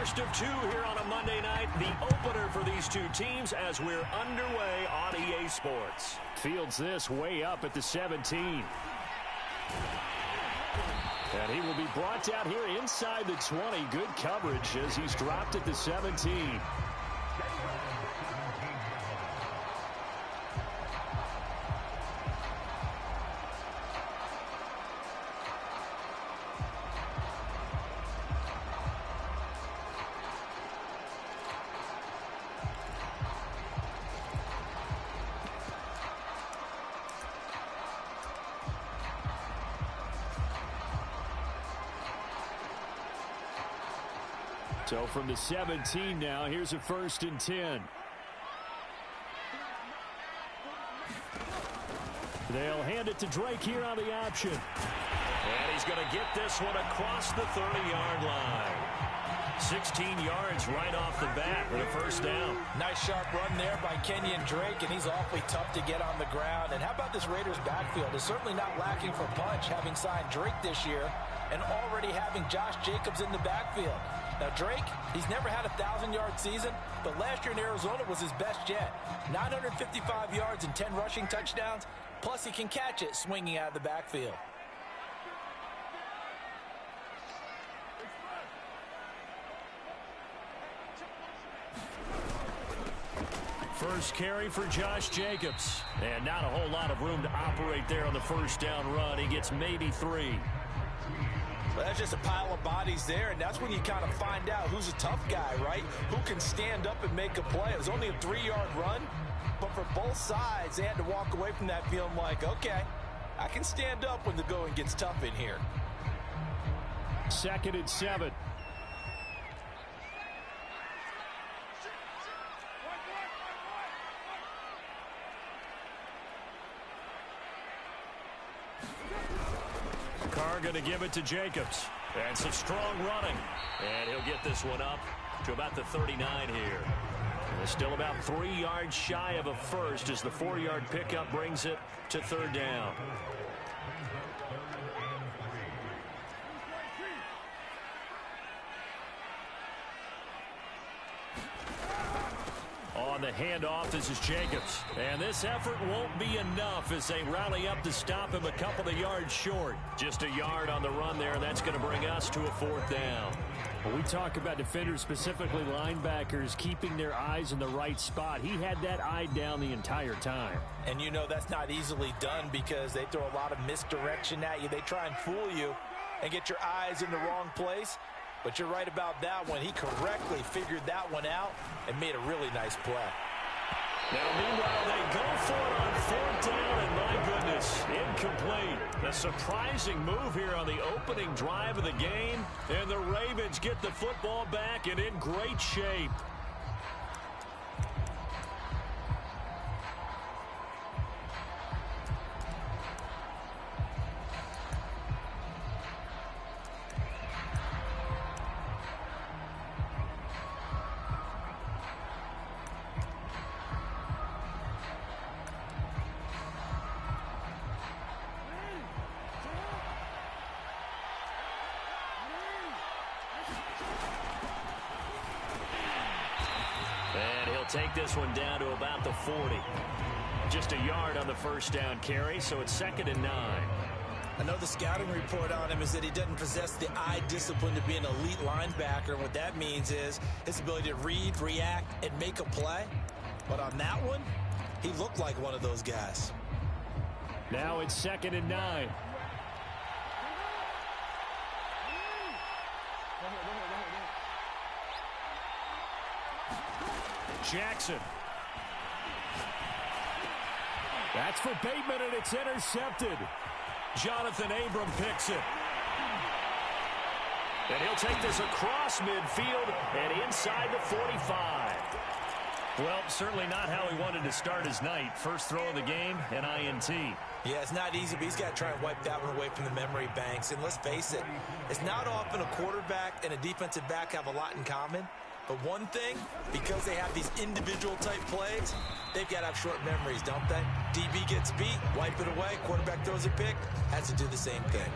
first of two here on a Monday night. The opener for these two teams as we're underway on EA Sports. Fields this way up at the 17. And he will be brought down here inside the 20. Good coverage as he's dropped at the 17. So from the 17 now, here's a 1st and 10. They'll hand it to Drake here on the option. And he's going to get this one across the 30-yard line. 16 yards right off the bat with a first down. Nice sharp run there by Kenyon Drake, and he's awfully tough to get on the ground. And how about this Raiders backfield? It's certainly not lacking for punch, having signed Drake this year and already having Josh Jacobs in the backfield. Now, Drake, he's never had a 1,000-yard season, but last year in Arizona was his best yet. 955 yards and 10 rushing touchdowns, plus he can catch it swinging out of the backfield. First carry for Josh Jacobs. And not a whole lot of room to operate there on the first down run. He gets maybe 3. Well, that's just a pile of bodies there, and that's when you kind of find out who's a tough guy, right? Who can stand up and make a play. It was only a 3-yard run, but for both sides, they had to walk away from that feeling like, okay, I can stand up when the going gets tough in here. 2nd and 7. Carr going to give it to Jacobs. And some strong running. And he'll get this one up to about the 39 here. And still about 3 yards shy of a first as the 4-yard pickup brings it to 3rd down. On the handoff, this is Jacobs. And this effort won't be enough as they rally up to stop him a couple of yards short. Just a yard on the run there, and that's going to bring us to a 4th down. When we talk about defenders, specifically linebackers, keeping their eyes in the right spot, he had that eye down the entire time. And you know that's not easily done because they throw a lot of misdirection at you. They try and fool you and get your eyes in the wrong place. But you're right about that one. He correctly figured that one out and made a really nice play. Now, meanwhile, they go for it on 4th down, and my goodness, incomplete. A surprising move here on the opening drive of the game, and the Ravens get the football back and in great shape. Take this one down to about the 40. Just a yard on the first down carry, so it's 2nd and 9. I know the scouting report on him is that he doesn't possess the eye discipline to be an elite linebacker. And what that means is his ability to read, react, and make a play. But on that one, he looked like one of those guys. Now it's 2nd and 9. Jackson. That's for Bateman, and it's intercepted. Jonathan Abram picks it. And he'll take this across midfield and inside the 45. Well, certainly not how he wanted to start his night. First throw of the game, an INT. Yeah, it's not easy, but he's got to try and wipe that one away from the memory banks. And let's face it, it's not often a quarterback and a defensive back have a lot in common. But one thing, because they have these individual type plays, they've got to have short memories, don't they? DB gets beat, wipe it away, quarterback throws a pick, has to do the same thing.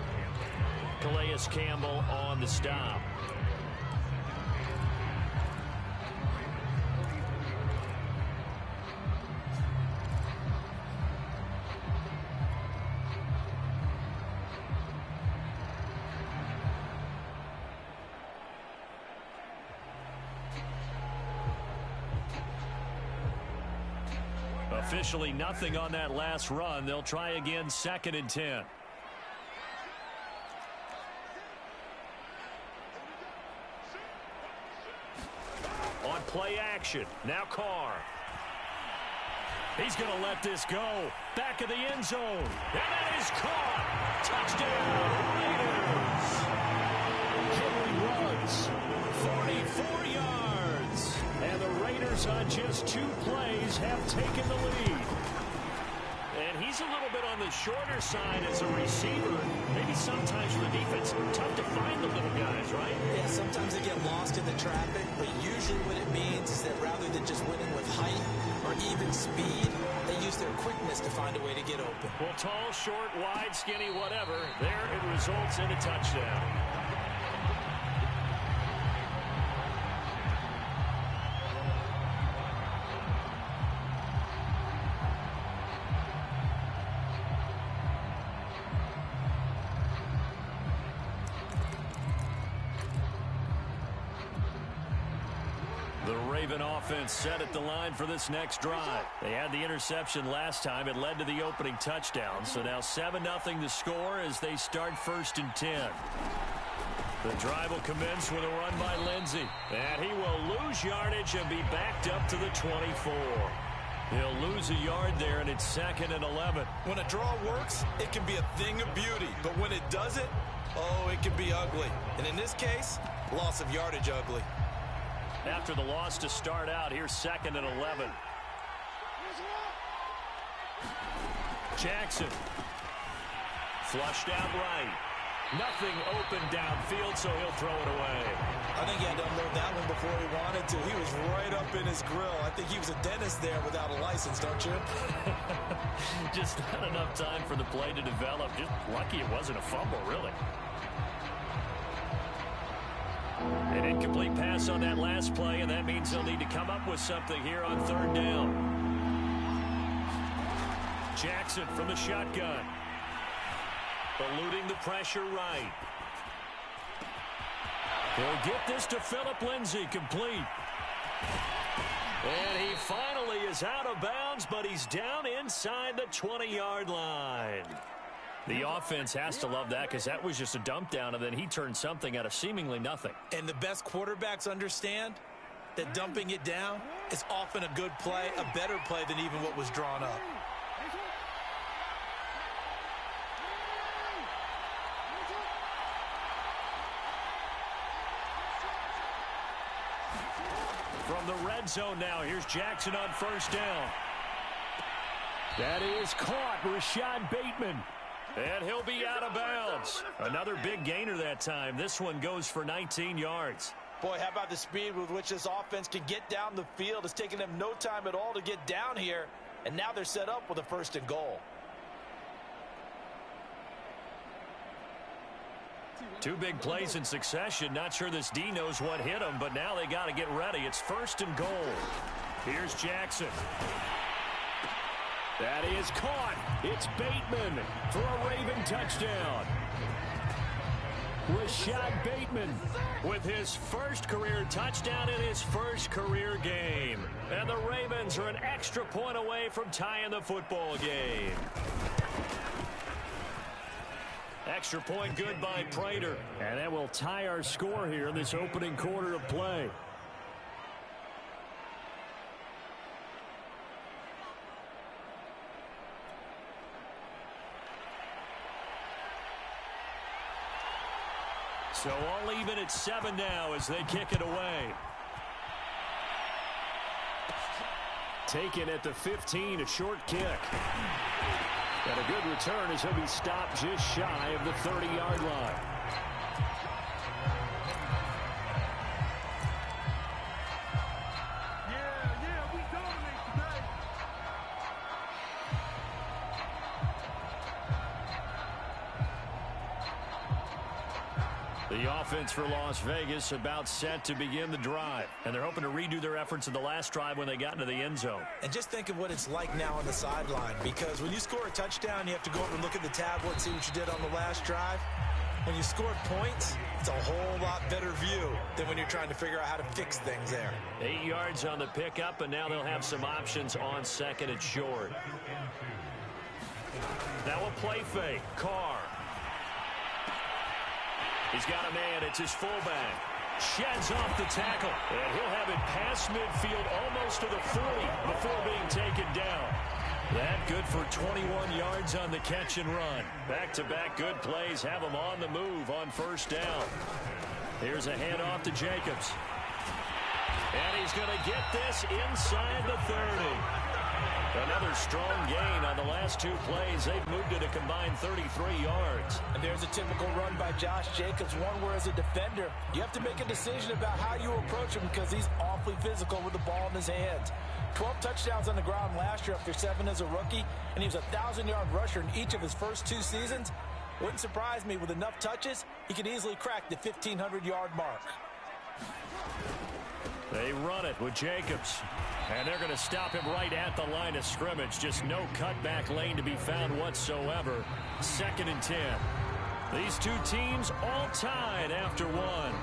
Calais Campbell on the stop. Officially nothing on that last run. They'll try again, 2nd and 10. On play action, now Carr. He's going to let this go. Back of the end zone. And that is caught. Touchdown, Raiders. Henry runs 44 yards. And the Raiders on just 2 plays have taken the lead. And he's a little bit on the shorter side as a receiver. Maybe sometimes for the defense, tough to find the little guys, right? Yeah, sometimes they get lost in the traffic, but usually what it means is that rather than just winning with height or even speed, they use their quickness to find a way to get open. Well, tall, short, wide, skinny, whatever, there it results in a touchdown. The Raven offense set at the line for this next drive. They had the interception last time. It led to the opening touchdown. So now 7-0 to score as they start 1st and 10. The drive will commence with a run by Lindsey. And he will lose yardage and be backed up to the 24. He'll lose a yard there, and it's 2nd and 11. When a draw works, it can be a thing of beauty. But when it doesn't, oh, it can be ugly. And in this case, loss of yardage ugly. After the loss to start out, here's 2nd and 11. Jackson. Flushed out right. Nothing open downfield, so he'll throw it away. I think he had to unload that one before he wanted to. He was right up in his grill. I think he was a dentist there without a license, don't you? Just not enough time for the play to develop. Just lucky it wasn't a fumble, really. An incomplete pass on that last play, and that means they'll need to come up with something here on 3rd down. Jackson from the shotgun. Eluding the pressure right. He'll get this to Phillip Lindsay, complete. And he finally is out of bounds, but he's down inside the 20-yard line. The offense has to love that because that was just a dump down, and then he turned something out of seemingly nothing. And the best quarterbacks understand that dumping it down is often a good play, a better play than even what was drawn up. From the red zone now, here's Jackson on 1st down. That is caught, Rashad Bateman. And he'll be out of bounds. Another big gainer that time. This one goes for 19 yards. Boy, how about the speed with which this offense can get down the field? It's taken them no time at all to get down here. And now they're set up with a 1st and goal. 2 big plays in succession. Not sure this D knows what hit him, but now they got to get ready. It's 1st and goal. Here's Jackson. That is caught. It's Bateman for a Raven touchdown. Rashad Bateman with his first career touchdown in his first career game. And the Ravens are an extra point away from tying the football game. Extra point good by Prater. And that will tie our score here in this opening quarter of play. So all even at 7 now as they kick it away. Taken at the 15, a short kick. And a good return as he'll be stopped just shy of the 30-yard line. The offense for Las Vegas about set to begin the drive. And they're hoping to redo their efforts in the last drive when they got into the end zone. And just think of what it's like now on the sideline. Because when you score a touchdown, you have to go over and look at the tablet and see what you did on the last drive. when you scored points, it's a whole lot better view than when you're trying to figure out how to fix things there. 8 yards on the pickup, and now they'll have some options on second and short. Now a play fake. Carr. He's got a man. It's his fullback. Sheds off the tackle, and he'll have it past midfield almost to the 40 before being taken down. That good for 21 yards on the catch and run. Back-to-back good plays have him on the move on first down. Here's a handoff to Jacobs. And he's going to get this inside the 30. Another strong gain on the last 2 plays. They've moved it a combined 33 yards. And there's a typical run by Josh Jacobs, one where as a defender, you have to make a decision about how you approach him because he's awfully physical with the ball in his hands. 12 touchdowns on the ground last year after 7 as a rookie, and he was a 1,000-yard rusher in each of his first 2 seasons. Wouldn't surprise me with enough touches, he could easily crack the 1,500-yard mark. They run it with Jacobs. And they're going to stop him right at the line of scrimmage. Just no cutback lane to be found whatsoever. 2nd and 10. These 2 teams all tied after 1.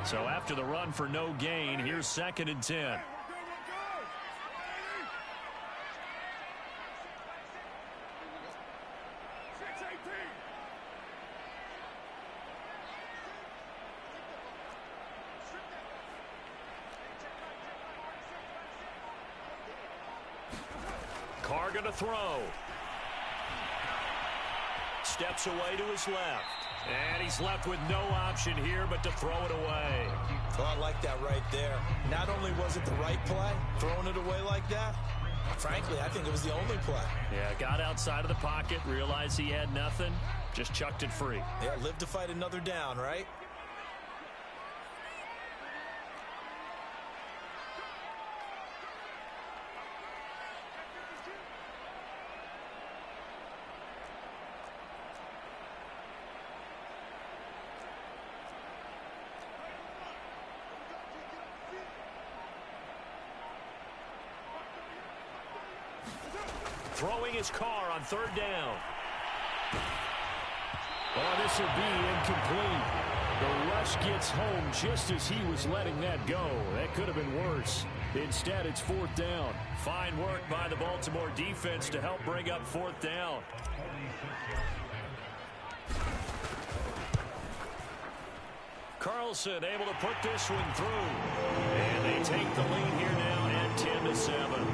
So after the run for no gain, here's 2nd and 10. Carr going to throw. Steps away to his left. And he's left with no option here but to throw it away. Oh, I like that right there. Not only was it the right play, throwing it away like that, frankly, I think it was the only play. Yeah, got outside of the pocket, realized he had nothing, just chucked it free. Yeah, live to fight another down, right? Throwing his Carr on 3rd down. Oh, this will be incomplete. The rush gets home just as he was letting that go. That could have been worse. Instead, it's 4th down. Fine work by the Baltimore defense to help bring up 4th down. Carlson able to put this one through. And they take the lead here now at 10-7.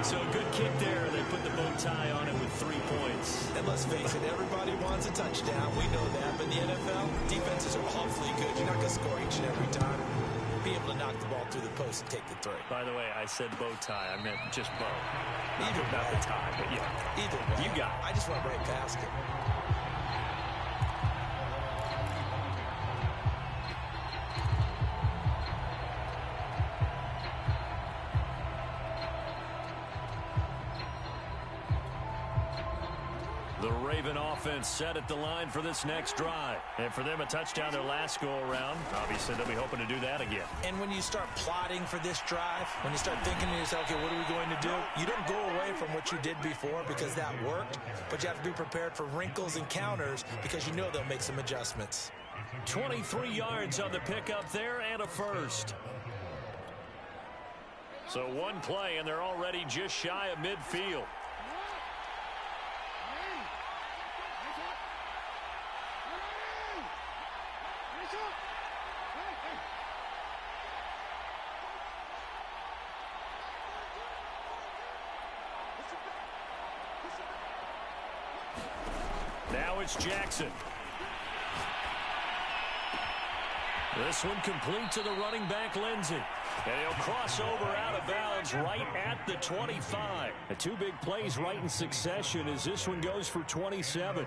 So a good kick there. They put the bow tie on it with 3 points. And let's face it, everybody wants a touchdown. We know that. But in the NFL, defenses are awfully good. You're not going to score each and every time. Be able to knock the ball through the post and take the 3. By the way, I said bow tie. I meant just bow. Either way. Not the tie, but yeah. Either way. You got it. I just went right past it. The Raven offense set at the line for this next drive. And for them, a touchdown their last go-around. Obviously, they'll be hoping to do that again. And when you start plotting for this drive, when you start thinking to yourself, okay, what are we going to do? You don't go away from what you did before because that worked, but you have to be prepared for wrinkles and counters because you know they'll make some adjustments. 23 yards on the pickup there and a first. So 1 play, and they're already just shy of midfield. Now it's Jackson. This one complete to the running back, Lindsey. And he'll cross over out of bounds right at the 25. The 2 big plays right in succession as this one goes for 27.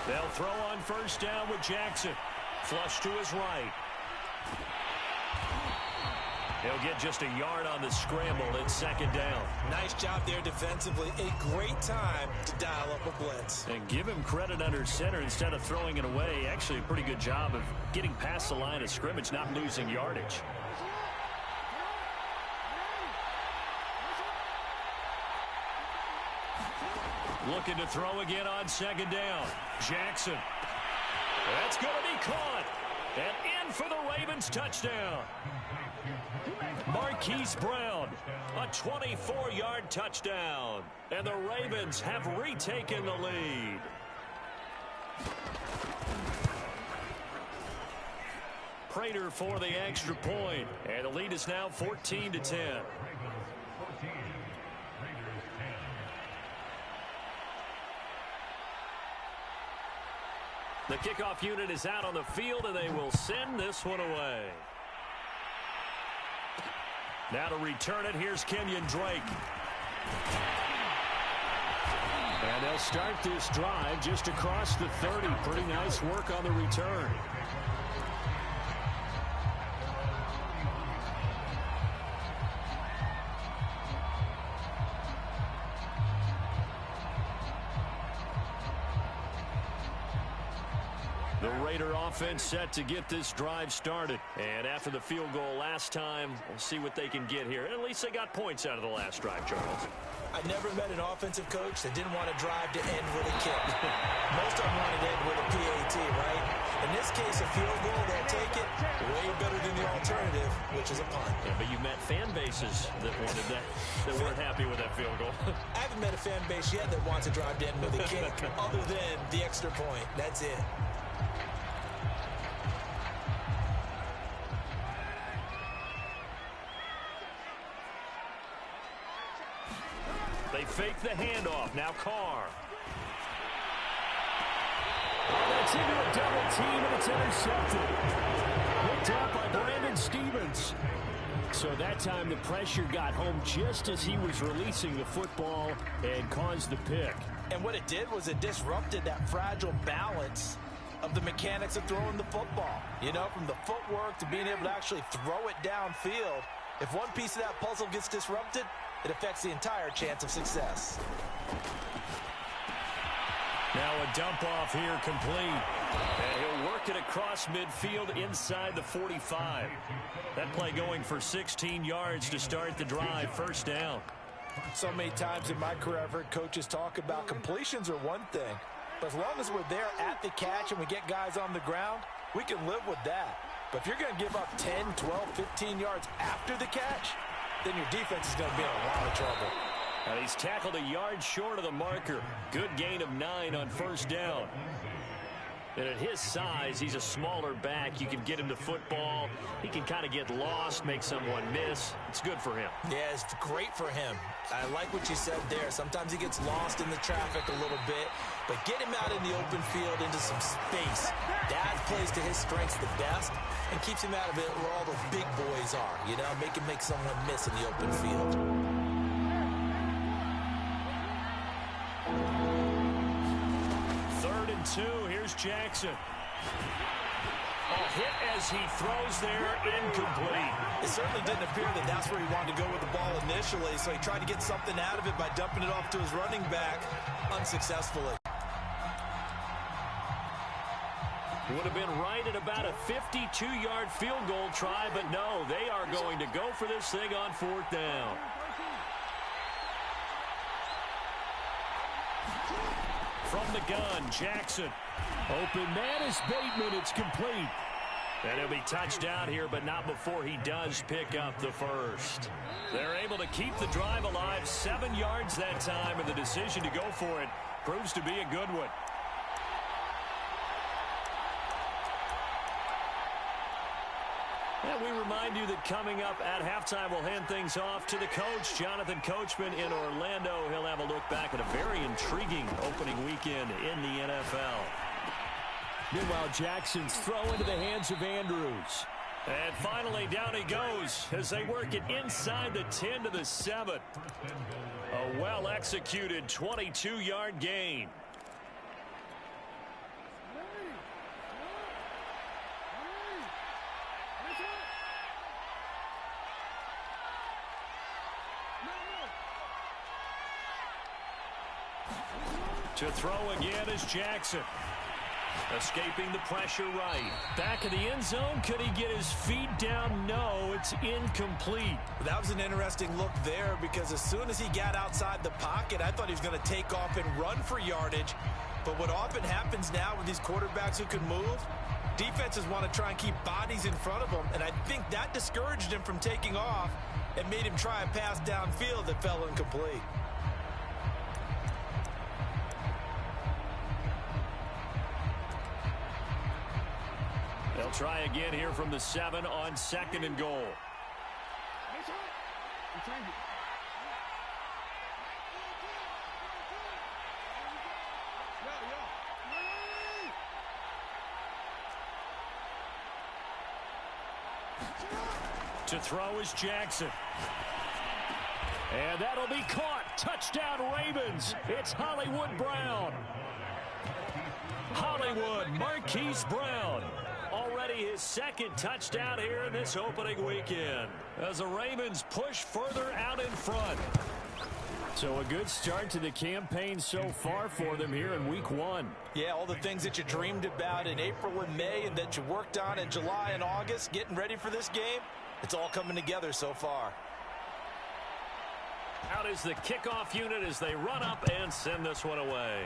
They'll throw on first down with Jackson. Flush to his right. He'll get just a yard on the scramble. It's second down. Nice job there defensively. A great time to dial up a blitz. And give him credit under center instead of throwing it away. Actually, a pretty good job of getting past the line of scrimmage, not losing yardage. Looking to throw again on second down. Jackson. That's going to be caught. And in for the Ravens touchdown. Marquise Brown, a 24-yard touchdown. And the Ravens have retaken the lead. Prater for the extra point. And the lead is now 14-10. The kickoff unit is out on the field, and they will send this one away. Now to return it, here's Kenyon Drake. And they'll start this drive just across the 30. Pretty nice work on the return. The Raider offense set to get this drive started. And after the field goal last time, we'll see what they can get here. At least they got points out of the last drive, Charles. I never met an offensive coach that didn't want to drive to end with a kick. Most of them wanted to end with a PAT, right? In this case, a field goal, they'll take it way better than the alternative, which is a punt. Yeah, but you met fan bases that wanted that weren't happy with that field goal. I haven't met a fan base yet that wants to drive to end with a kick other than the extra point. That's it. They fake the handoff. Now Carr. That's into a double team, and it's intercepted. Picked up by Brandon Stephens. So that time the pressure got home just as he was releasing the football and caused the pick. And what it did was it disrupted that fragile balance of the mechanics of throwing the football. You know, from the footwork to being able to actually throw it downfield. If one piece of that puzzle gets disrupted, it affects the entire chance of success. Now a dump off here complete. And he'll work it across midfield inside the 45. That play going for 16 yards to start the drive. First down. So many times in my career I've heard coaches talk about completions are one thing. But as long as we're there at the catch and we get guys on the ground, we can live with that. But if you're going to give up 10, 12, 15 yards after the catch, then your defense is going to be in a lot of trouble. And he's tackled a yard short of the marker. Good gain of 9 on first down. And at his size, he's a smaller back. You can get him to football. He can kind of get lost, make someone miss. It's good for him. Yeah, it's great for him. I like what you said there. Sometimes he gets lost in the traffic a little bit. But get him out in the open field into some space. That plays to his strengths the best and keeps him out of it where all the big boys are. You know, make him make someone miss in the open field. Third and 2. Here's Jackson. A hit as he throws there, incomplete. It certainly didn't appear that that's where he wanted to go with the ball initially, so he tried to get something out of it by dumping it off to his running back unsuccessfully. Would have been right at about a 52-yard field goal try, but no, they are going to go for this thing on fourth down. From the gun, Jackson. Open man is Bateman. It's complete. And he'll be touched down here, but not before he does pick up the first. They're able to keep the drive alive, 7 yards that time, and the decision to go for it proves to be a good one. And we remind you that coming up at halftime, we'll hand things off to the coach, Jonathan Coachman in Orlando. He'll have a look back at a very intriguing opening weekend in the NFL. Meanwhile, Jackson's throw into the hands of Andrews. And finally, down he goes as they work it inside the 10 to the 7. A well-executed 22-yard gain. To throw again is Jackson. Escaping the pressure right. Back of the end zone. Could he get his feet down? No, it's incomplete. That was an interesting look there because as soon as he got outside the pocket, I thought he was going to take off and run for yardage. But what often happens now with these quarterbacks who can move, defenses want to try and keep bodies in front of them, and I think that discouraged him from taking off and made him try a pass downfield that fell incomplete. They'll try again here from the 7 on 2nd and goal. To throw is Jackson. And that'll be caught. Touchdown Ravens. It's Hollywood Brown. Hollywood Marquise Brown. Already his 2nd touchdown here in this opening weekend as the Ravens push further out in front. So a good start to the campaign so far for them here in week 1. Yeah, all the things that you dreamed about in April and May and that you worked on in July and August, getting ready for this game, it's all coming together so far. Out is the kickoff unit as they run up and send this one away.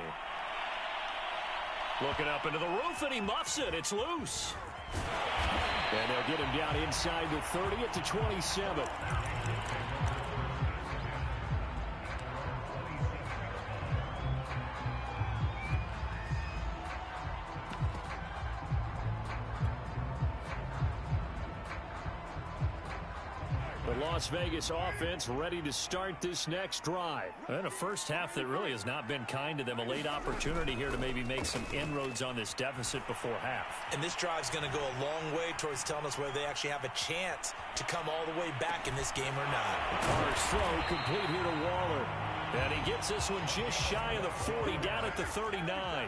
Looking up into the roof, and he muffs it. It's loose. And they'll get him down inside the 30 at the 27. The Las Vegas offense ready to start this next drive. And a first half that really has not been kind to them. A late opportunity here to maybe make some inroads on this deficit before half. And this drive's going to go a long way towards telling us whether they actually have a chance to come all the way back in this game or not. Carr's throw complete here to Waller. And he gets this one just shy of the 40, down at the 39.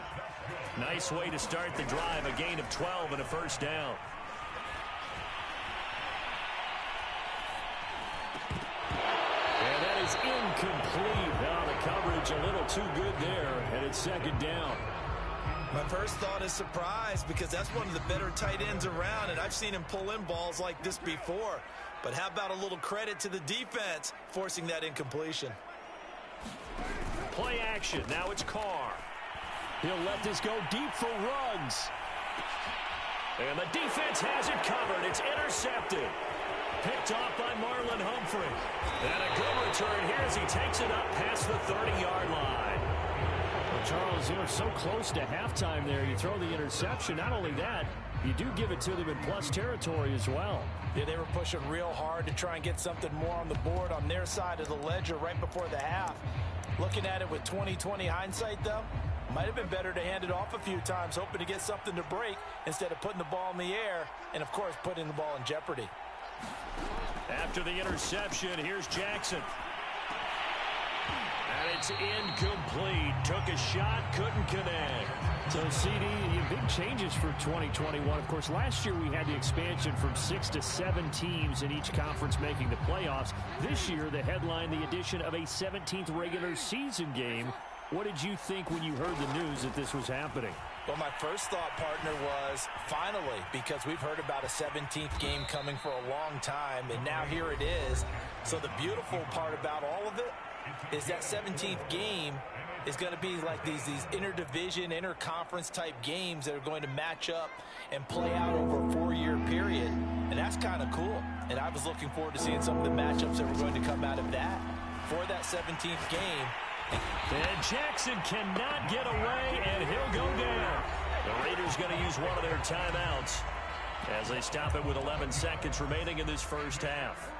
Nice way to start the drive. A gain of 12 and a first down. Is incomplete. Now the coverage a little too good there, and it's 2nd down. My first thought is surprise because that's one of the better tight ends around, and I've seen him pull in balls like this before. But how about a little credit to the defense forcing that incompletion? Play action. Now it's Carr. He'll let this go deep for Ruggs. And the defense has it covered. It's intercepted. Picked off by Marlon Humphrey. And a good return here as he takes it up past the 30-yard line. Well, Charles, you know, so close to halftime there. You throw the interception. Not only that, you do give it to them in plus territory as well. Yeah, they were pushing real hard to try and get something more on the board on their side of the ledger right before the half. Looking at it with 20/20 hindsight, though, might have been better to hand it off a few times, hoping to get something to break instead of putting the ball in the air and, of course, putting the ball in jeopardy. After the interception, here's Jackson. And it's incomplete. Took a shot, couldn't connect. So, CD, big changes for 2021. Of course, last year we had the expansion from 6 to 7 teams in each conference making the playoffs. This year, the headline, the addition of a 17th regular season game. What did you think when you heard the news that this was happening? Well, my first thought, partner, was finally, because we've heard about a 17th game coming for a long time, and now here it is. So the beautiful part about all of it is that 17th game is going to be like these interdivision, interconference type games that are going to match up and play out over a 4-year period. And that's kind of cool. And I was looking forward to seeing some of the matchups that were going to come out of that for that 17th game. And Jackson cannot get away, and he'll go down. The Raiders going to use one of their timeouts as they stop it with 11 seconds remaining in this first half.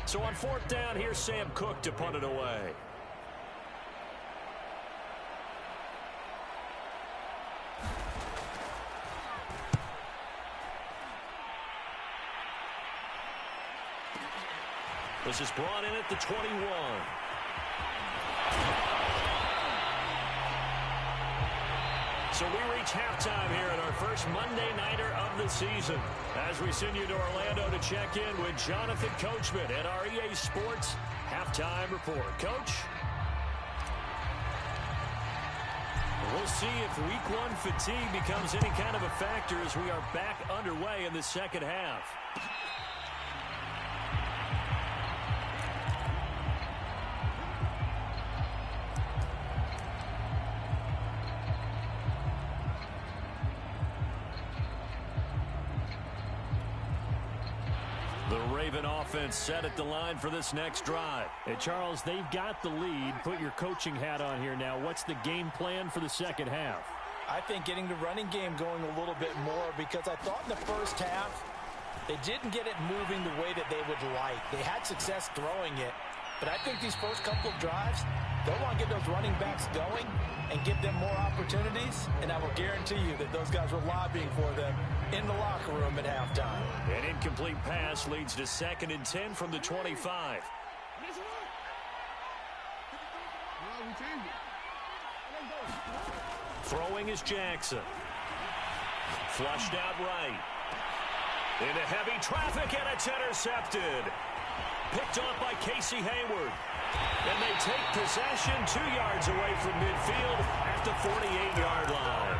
So on 4th down, here's Sam Cook to punt it away. This is brought in at the 21. So we reach halftime here in our first Monday Nighter of the season as we send you to Orlando to check in with Jonathan Coachman at our EA Sports Halftime Report. Coach? We'll see if Week 1 fatigue becomes any kind of a factor as we are back underway in the second half. Offense set at the line for this next drive. Hey, Charles, they've got the lead. Put your coaching hat on here now. What's the game plan for the second half? I think getting the running game going a little bit more, because I thought in the first half they didn't get it moving the way that they would like. They had success throwing it, but I think these first couple of drives, they'll want to get those running backs going and give them more opportunities, and I will guarantee you that those guys were lobbying for them in the locker room at halftime. An incomplete pass leads to 2nd and 10 from the 25. Throwing is Jackson. Flushed out right. Into heavy traffic, and it's intercepted. Picked off by Casey Hayward. And they take possession 2 yards away from midfield at the 48-yard line.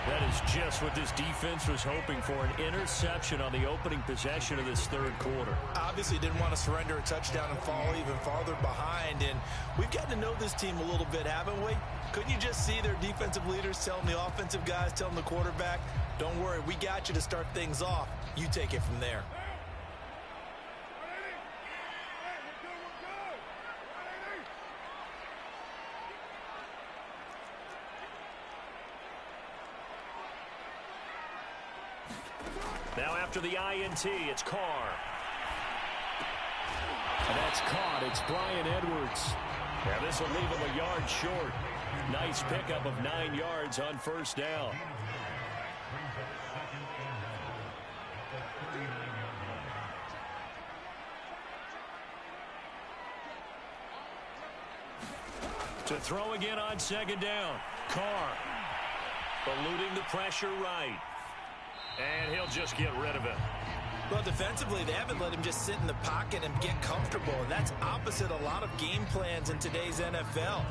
That is just what this defense was hoping for, an interception on the opening possession of this third quarter. Obviously didn't want to surrender a touchdown and fall even farther behind, and we've gotten to know this team a little bit, haven't we? Couldn't you just see their defensive leaders telling the offensive guys, telling the quarterback, don't worry, we got you to start things off. You take it from there. Now after the INT, it's Carr. And that's caught. It's Bryan Edwards. Yeah, this will leave him a yard short. Nice pickup of 9 yards on first down. To throw again on 2nd down. Carr eluding the pressure right. And he'll just get rid of it. Well, defensively, they haven't let him just sit in the pocket and get comfortable. And that's opposite a lot of game plans in today's NFL.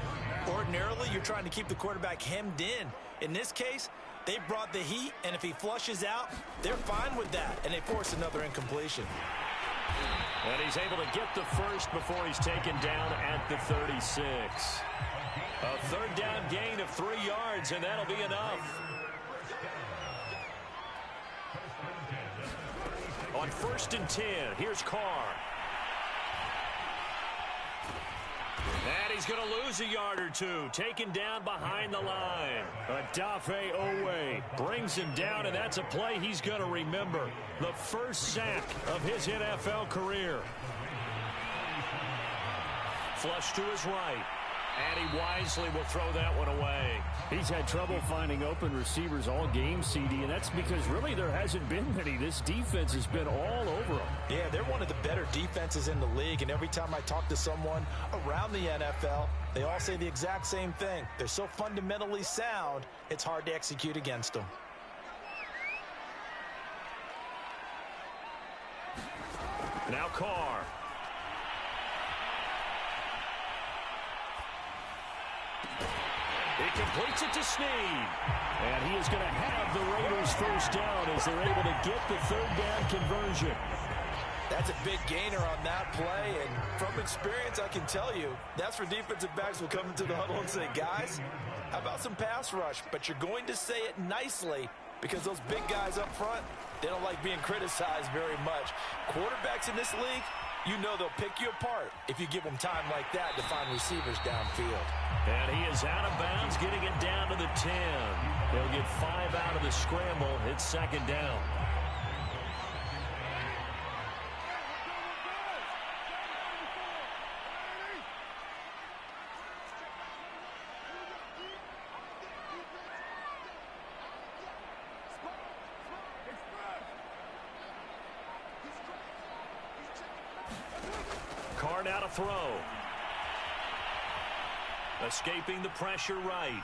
Ordinarily, you're trying to keep the quarterback hemmed in. In this case, they brought the heat, and if he flushes out, they're fine with that, and they force another incompletion. And he's able to get the first before he's taken down at the 36. A 3rd down gain of 3 yards, and that'll be enough. On 1st and 10, here's Carr. And he's going to lose a yard or two, taken down behind the line. Odafe Oweh brings him down, and that's a play he's going to remember. The first sack of his NFL career. Flush to his right. And he wisely will throw that one away. He's had trouble finding open receivers all game, CD, and that's because really there hasn't been many. This defense has been all over them. Yeah, they're one of the better defenses in the league, and every time I talk to someone around the NFL, they all say the exact same thing. They're so fundamentally sound, it's hard to execute against them. Now Carr. He completes it to Snead. And he is going to have the Raiders first down as they're able to get the 3rd down conversion. That's a big gainer on that play, and from experience, I can tell you, that's where defensive backs will come into the huddle and say, guys, how about some pass rush? But you're going to say it nicely because those big guys up front, they don't like being criticized very much. Quarterbacks in this league, you know they'll pick you apart if you give them time like that to find receivers downfield. And he is out of bounds, getting it down to the 10. They'll get 5 out of the scramble. It's 2nd down. Carr now to throw. Escaping the pressure right.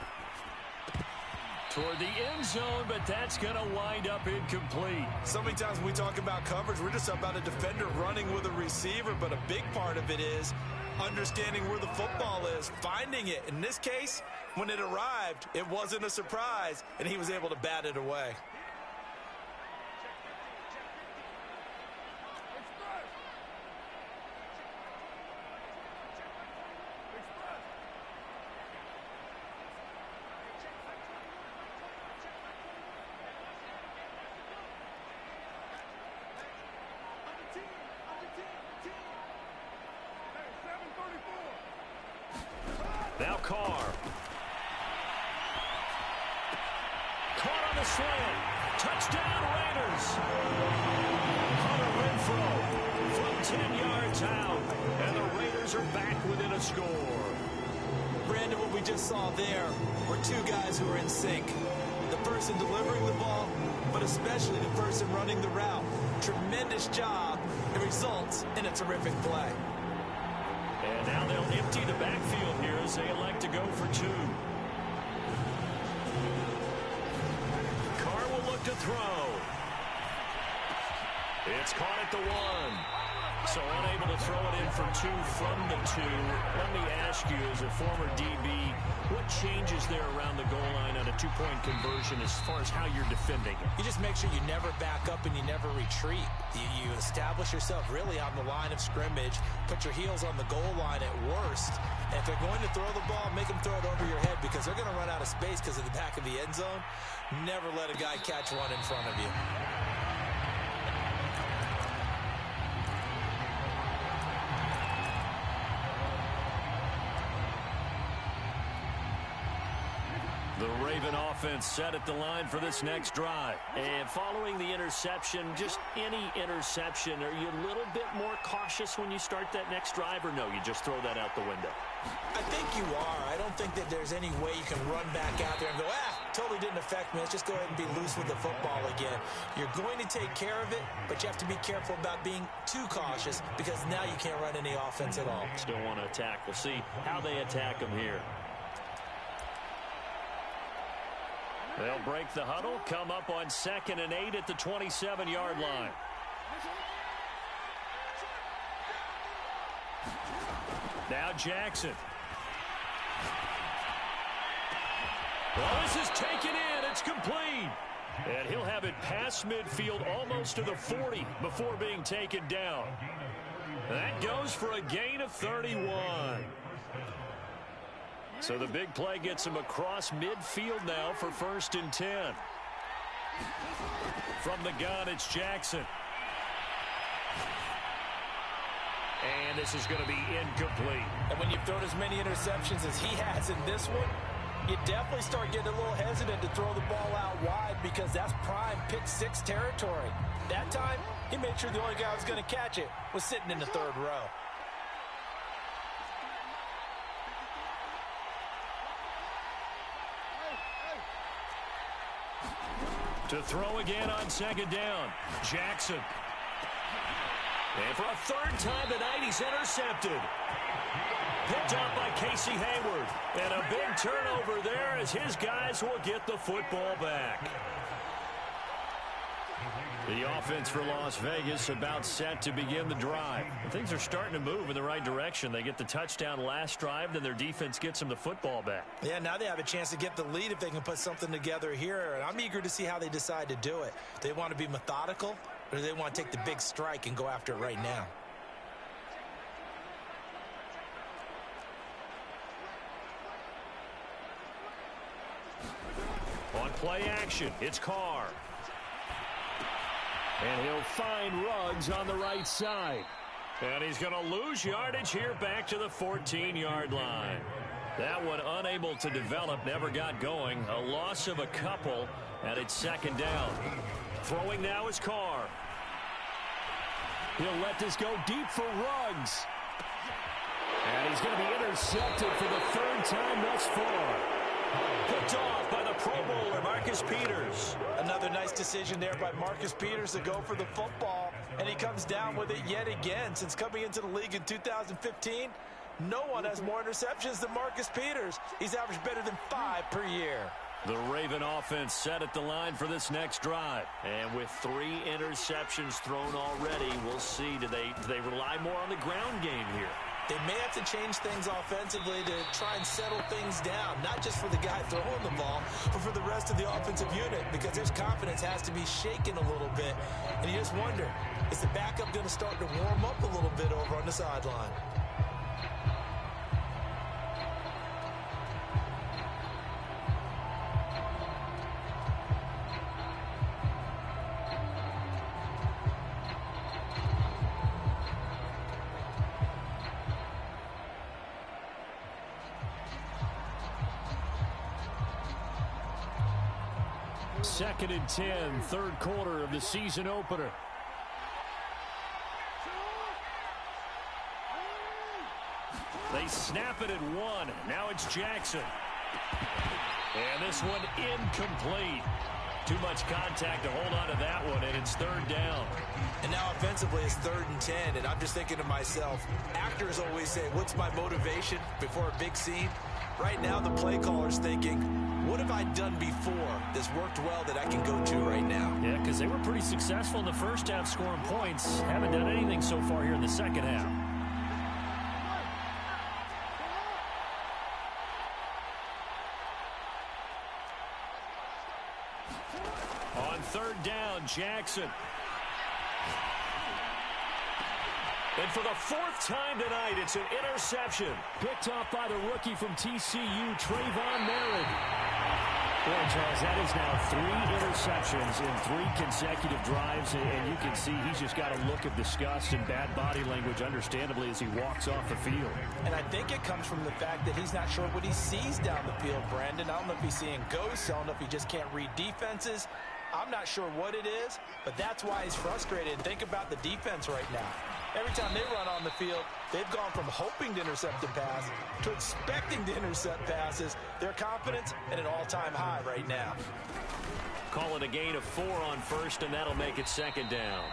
toward the end zone, but that's going to wind up incomplete. So many times when we talk about coverage, we're just about a defender running with a receiver, but a big part of it is understanding where the football is, finding it. In this case, when it arrived, it wasn't a surprise, and he was able to bat it away. Now Carr. Caught on the slant. Touchdown Raiders. Hunter Renfrow from 10 yards out. And the Raiders are back within a score. Brandon, what we just saw there were two guys who were in sync. The person delivering the ball, but especially the person running the route. Tremendous job. It results in a terrific play. And now they'll empty the backfield here as they elect to go for two. Carr will look to throw. It's caught at the 1. So unable to throw it in from 2 from the 2. Let me ask you, as a former DB, what changes there around the goal line on a two-point conversion as far as how you're defending it? You just make sure you never back up and you never retreat. You establish yourself really on the line of scrimmage, put your heels on the goal line at worst. And if they're going to throw the ball, make them throw it over your head because they're going to run out of space because of the back of the end zone. Never let a guy catch one in front of you. The Raven offense set at the line for this next drive. And following the interception, just any interception, are you a little bit more cautious when you start that next drive, or no, you just throw that out the window? I think you are. I don't think that there's any way you can run back out there and go, totally didn't affect me. Let's just go ahead and be loose with the football again. You're going to take care of it, but you have to be careful about being too cautious because now you can't run any offense at all. Still want to attack. We'll see how they attack them here. They'll break the huddle, come up on 2nd and 8 at the 27-yard line. Now Jackson. Well, this is taken in. It's complete. And he'll have it past midfield almost to the 40 before being taken down. That goes for a gain of 31. So the big play gets him across midfield now for 1st and 10. From the gun, it's Jackson. And this is going to be incomplete. And when you've thrown as many interceptions as he has in this one, you definitely start getting a little hesitant to throw the ball out wide because that's prime pick 6 territory. That time, he made sure the only guy who was going to catch it was sitting in the 3rd row. To throw again on 2nd down, Jackson. And for a 3rd time tonight, he's intercepted. Picked off by Casey Hayward. And a big turnover there as his guys will get the football back. The offense for Las Vegas about set to begin the drive. Things are starting to move in the right direction. They get the touchdown last drive, then their defense gets them the football back. Yeah, now they have a chance to get the lead if they can put something together here. And I'm eager to see how they decide to do it. They want to be methodical, or do they want to take the big strike and go after it right now? On play action, it's Carr. And he'll find Ruggs on the right side. And he's going to lose yardage here back to the 14-yard line. That one unable to develop, never got going. A loss of a couple, and it's 2nd down. Throwing now is Carr. He'll let this go deep for Ruggs. And he's going to be intercepted for the 3rd time thus far. Picked off by the Pro Bowler, Marcus Peters. Another nice decision there by Marcus Peters to go for the football, and he comes down with it yet again. Since coming into the league in 2015, no one has more interceptions than Marcus Peters. He's averaged better than 5 per year. The Raven offense set at the line for this next drive. And with 3 interceptions thrown already, we'll see. Do they rely more on the ground game here? They may have to change things offensively to try and settle things down, not just for the guy throwing the ball, but for the rest of the offensive unit, because their confidence has to be shaken a little bit. And you just wonder, is the backup going to start to warm up a little bit over on the sideline? Second and 10, third quarter of the season opener. They snap it at 1. Now it's Jackson. And this one incomplete. Too much contact to hold on to that one, and it's third down. And now offensively it's 3rd and 10, and I'm just thinking to myself, actors always say, what's my motivation before a big scene? Right now the play caller's thinking, what have I done before that's worked well that I can go to right now? Yeah, because they were pretty successful in the first half scoring points. Haven't done anything so far here in the second half. On third down, Jackson. And for the 4th time tonight, it's an interception. Picked off by the rookie from TCU, Trayvon Merritt. Boy, Charles, that is now 3 interceptions in 3 consecutive drives, and you can see he's just got a look of disgust and bad body language, understandably, as he walks off the field. And I think it comes from the fact that he's not sure what he sees down the field, Brandon. I don't know if he's seeing ghosts. I don't know if he just can't read defenses. I'm not sure what it is, but that's why he's frustrated. Think about the defense right now. Every time they run on the field, they've gone from hoping to intercept a pass to expecting to intercept passes. Their confidence at an all-time high right now. Call it a gain of 4 on first, and that'll make it second down.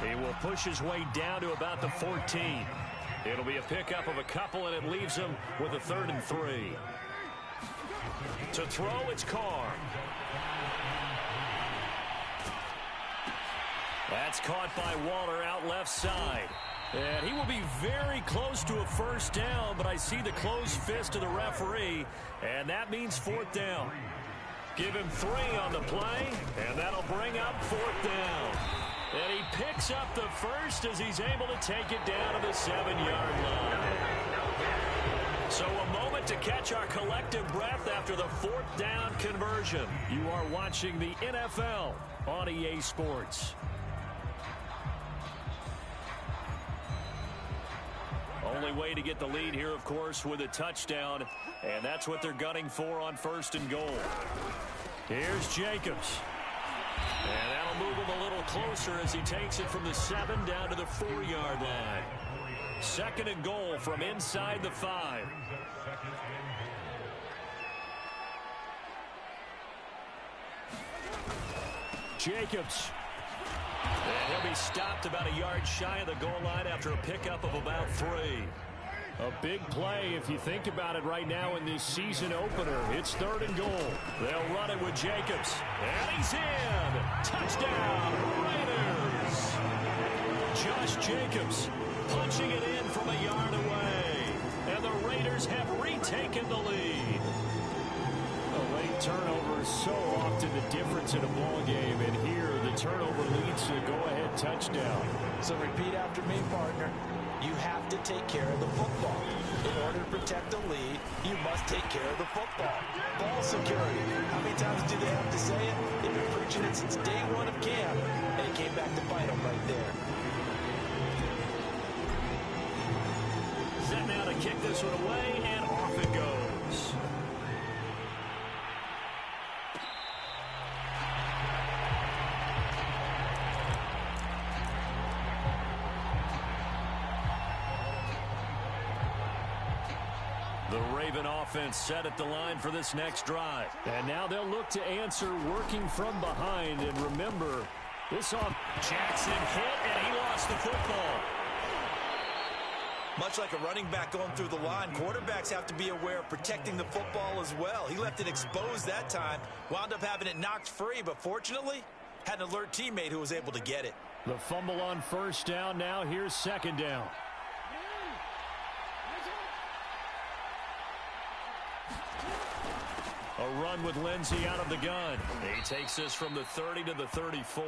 He will push his way down to about the 14. It'll be a pickup of a couple, and it leaves him with a 3rd and 3. To throw, it's Carr. That's caught by Waller out left side. And he will be very close to a first down, but I see the closed fist of the referee, and that means 4th down. Give him 3 on the play, and that'll bring up 4th down. And he picks up the first as he's able to take it down to the 7-yard line. So a moment to catch our collective breath after the 4th down conversion. You are watching the NFL on EA Sports. Only way to get the lead here, of course, with a touchdown, and that's what they're gunning for on 1st and goal. Here's Jacobs. And that'll move him a little closer as he takes it from the 7 down to the 4-yard line. 2nd and goal from inside the 5. Jacobs. And he'll be stopped about a yard shy of the goal line after a pickup of about 3. A big play if you think about it right now in this season opener. It's 3rd and goal. They'll run it with Jacobs. And he's in. Touchdown, Raiders. Josh Jacobs punching it in from a yard away. And the Raiders have retaken the lead. A late turnover is so often the difference in a ball game, and here the turnover leads to a go-ahead touchdown. So repeat after me, partner. You have to take care of the football. In order to protect the lead, you must take care of the football. Ball security. How many times do they have to say it? They've been preaching it since day 1 of camp, and it came back to bite them right there. Set now to kick this one away, and off it goes. The Raven offense set at the line for this next drive. And now they'll look to answer working from behind. And remember, this off Jackson hit, and he lost the football. Much like a running back going through the line, quarterbacks have to be aware of protecting the football as well. He left it exposed that time, wound up having it knocked free, but fortunately, had an alert teammate who was able to get it. The fumble on first down. Now here's second down. A run with Lindsey out of the gun. He takes this from the 30 to the 34.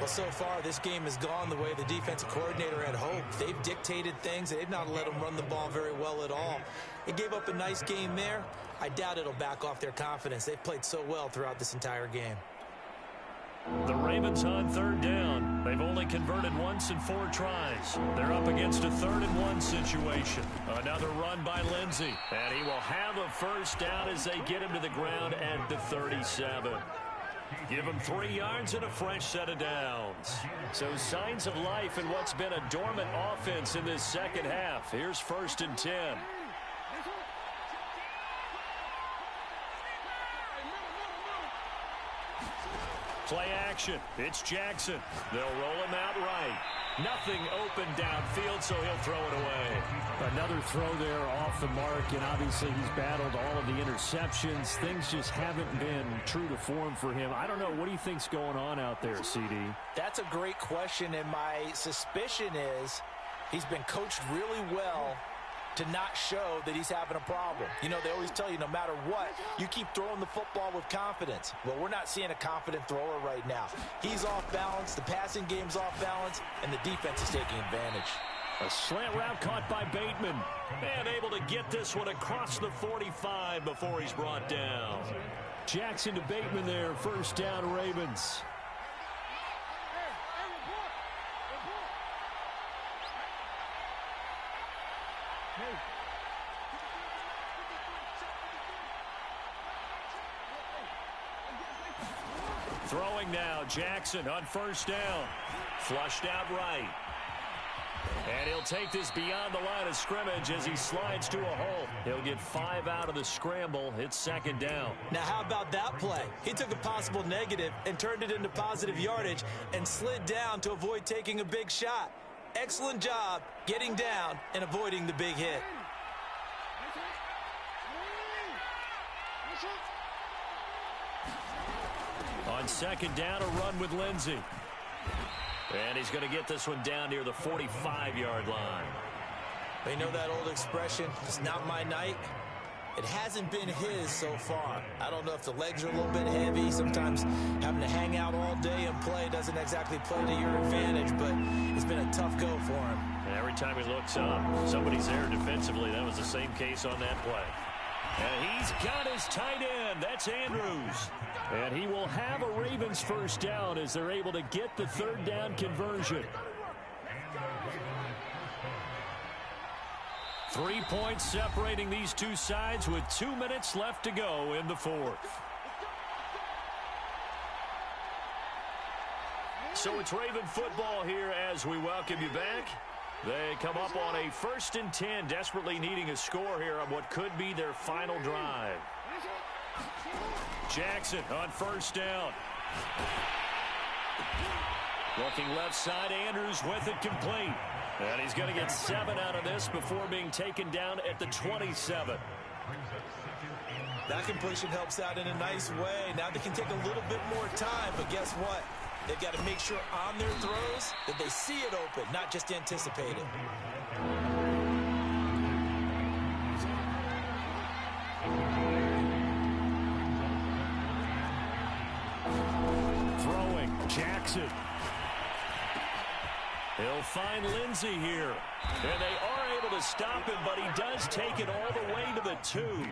Well, so far, this game has gone the way the defensive coordinator had hoped. They've dictated things. They've not let them run the ball very well at all. They gave up a nice game there. I doubt it'll back off their confidence. They've played so well throughout this entire game. The Ravens on third down. They've only converted once in 4 tries. They're up against a 3rd and 1 situation. Another run by Lindsey. And he will have a first down as they get him to the ground at the 37. Give him 3 yards and a fresh set of downs. So signs of life in what's been a dormant offense in this second half. Here's 1st and 10. Play action. It's Jackson. They'll roll him out right. Nothing open downfield, so he'll throw it away. Another throw there off the mark, and obviously he's battled all of the interceptions. Things just haven't been true to form for him. I don't know. What do you think's going on out there, CD? That's a great question, and my suspicion is he's been coached really well to not show that he's having a problem. You know, they always tell you no matter what, you keep throwing the football with confidence. Well, we're not seeing a confident thrower right now. He's off balance, the passing game's off balance, and the defense is taking advantage. A slant route caught by Bateman. And able to get this one across the 45 before he's brought down. Jackson to Bateman there, first down Ravens. Throwing now, Jackson on first down. Flushed out right. And he'll take this beyond the line of scrimmage as he slides to a hole. He'll get 5 out of the scramble. It's second down. Now, how about that play? He took a possible negative and turned it into positive yardage and slid down to avoid taking a big shot. Excellent job getting down and avoiding the big hit. On second down, a run with Lindsey. And he's going to get this one down near the 45-yard line. They know that old expression, it's not my night. It hasn't been his so far. I don't know if the legs are a little bit heavy. Sometimes having to hang out all day and play doesn't exactly play to your advantage, but it's been a tough go for him. And every time he looks up, somebody's there defensively. That was the same case on that play. And he's got his tight end. That's Andrews. And he will have a Ravens first down as they're able to get the 3rd down conversion. 3 points separating these two sides with 2 minutes left to go in the 4th. So it's Raven football here as we welcome you back. They come up on a 1st and 10, desperately needing a score here on what could be their final drive. Jackson on first down. Looking left side, Andrews with it complete. And he's going to get 7 out of this before being taken down at the 27. That completion helps out in a nice way. Now they can take a little bit more time, but guess what? They've got to make sure on their throws that they see it open, not just anticipate it. Throwing, Jackson. He'll find Lindsey here. And they are able to stop him, but he does take it all the way to the 2.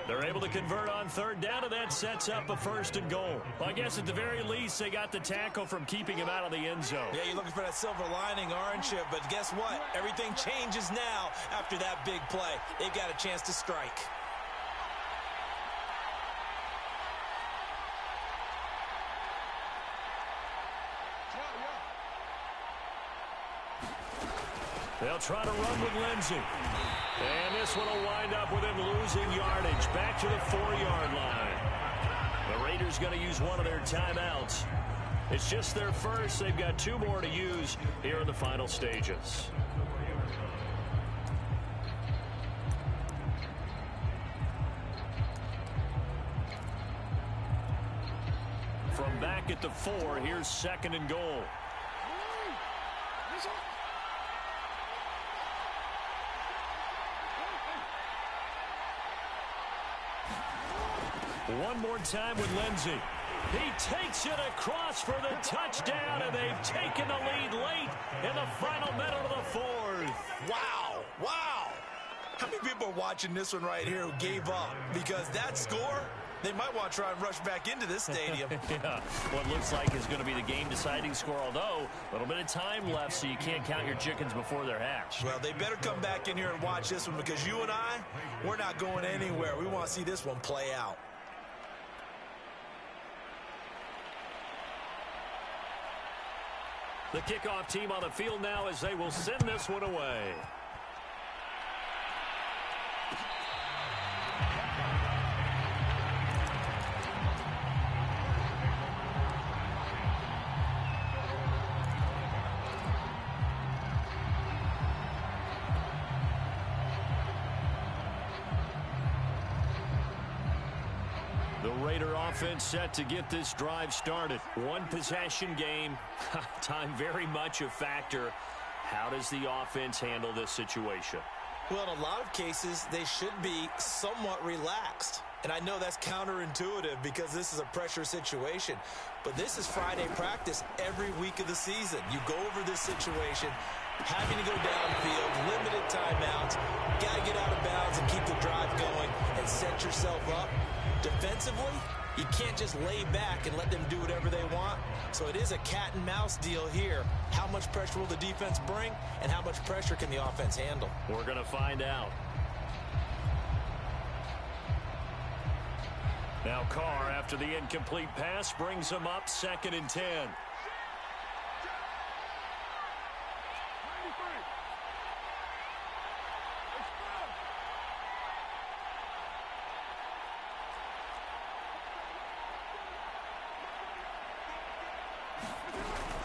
They're able to convert on 3rd down, and that sets up a 1st and goal. Well, I guess at the very least, they got the tackle from keeping him out of the end zone. Yeah, you're looking for that silver lining, aren't you? But guess what? Everything changes now after that big play. They've got a chance to strike. They'll try to run with Lindsey. And this one will wind up with him losing yardage back to the 4-yard line. The Raiders going to use one of their timeouts. It's just their first. They've got 2 more to use here in the final stages. From back at the 4, here's 2nd and goal. One more time with Lindsey. He takes it across for the touchdown, and they've taken the lead late in the final minute of the 4th. Wow. Wow. How many people are watching this one right here who gave up? Because that score, they might want to try and rush back into this stadium. Yeah, what looks like is going to be the game-deciding score, although a little bit of time left, so you can't count your chickens before they're hatched. Well, they better come back in here and watch this one, because you and I, we're not going anywhere. We want to see this one play out. The kickoff team on the field now as they will send this one away. The Raider offense set to get this drive started. One possession game. Time very much a factor. How does the offense handle this situation? Well, in a lot of cases, they should be somewhat relaxed. And I know that's counterintuitive because this is a pressure situation. But this is Friday practice every week of the season. You go over this situation, having to go downfield, limited timeouts, got to get out of bounds and keep the drive going and set yourself up. Defensively, you can't just lay back and let them do whatever they want. So it is a cat and mouse deal here. How much pressure will the defense bring, and how much pressure can the offense handle? We're going to find out. Now Carr, after the incomplete pass, brings him up 2nd and 10.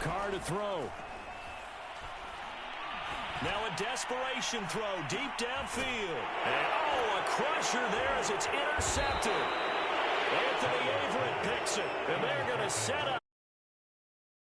Carr to throw. Now a desperation throw deep downfield. And a crusher there as it's intercepted. Anthony Averett picks it, and they're going to set up.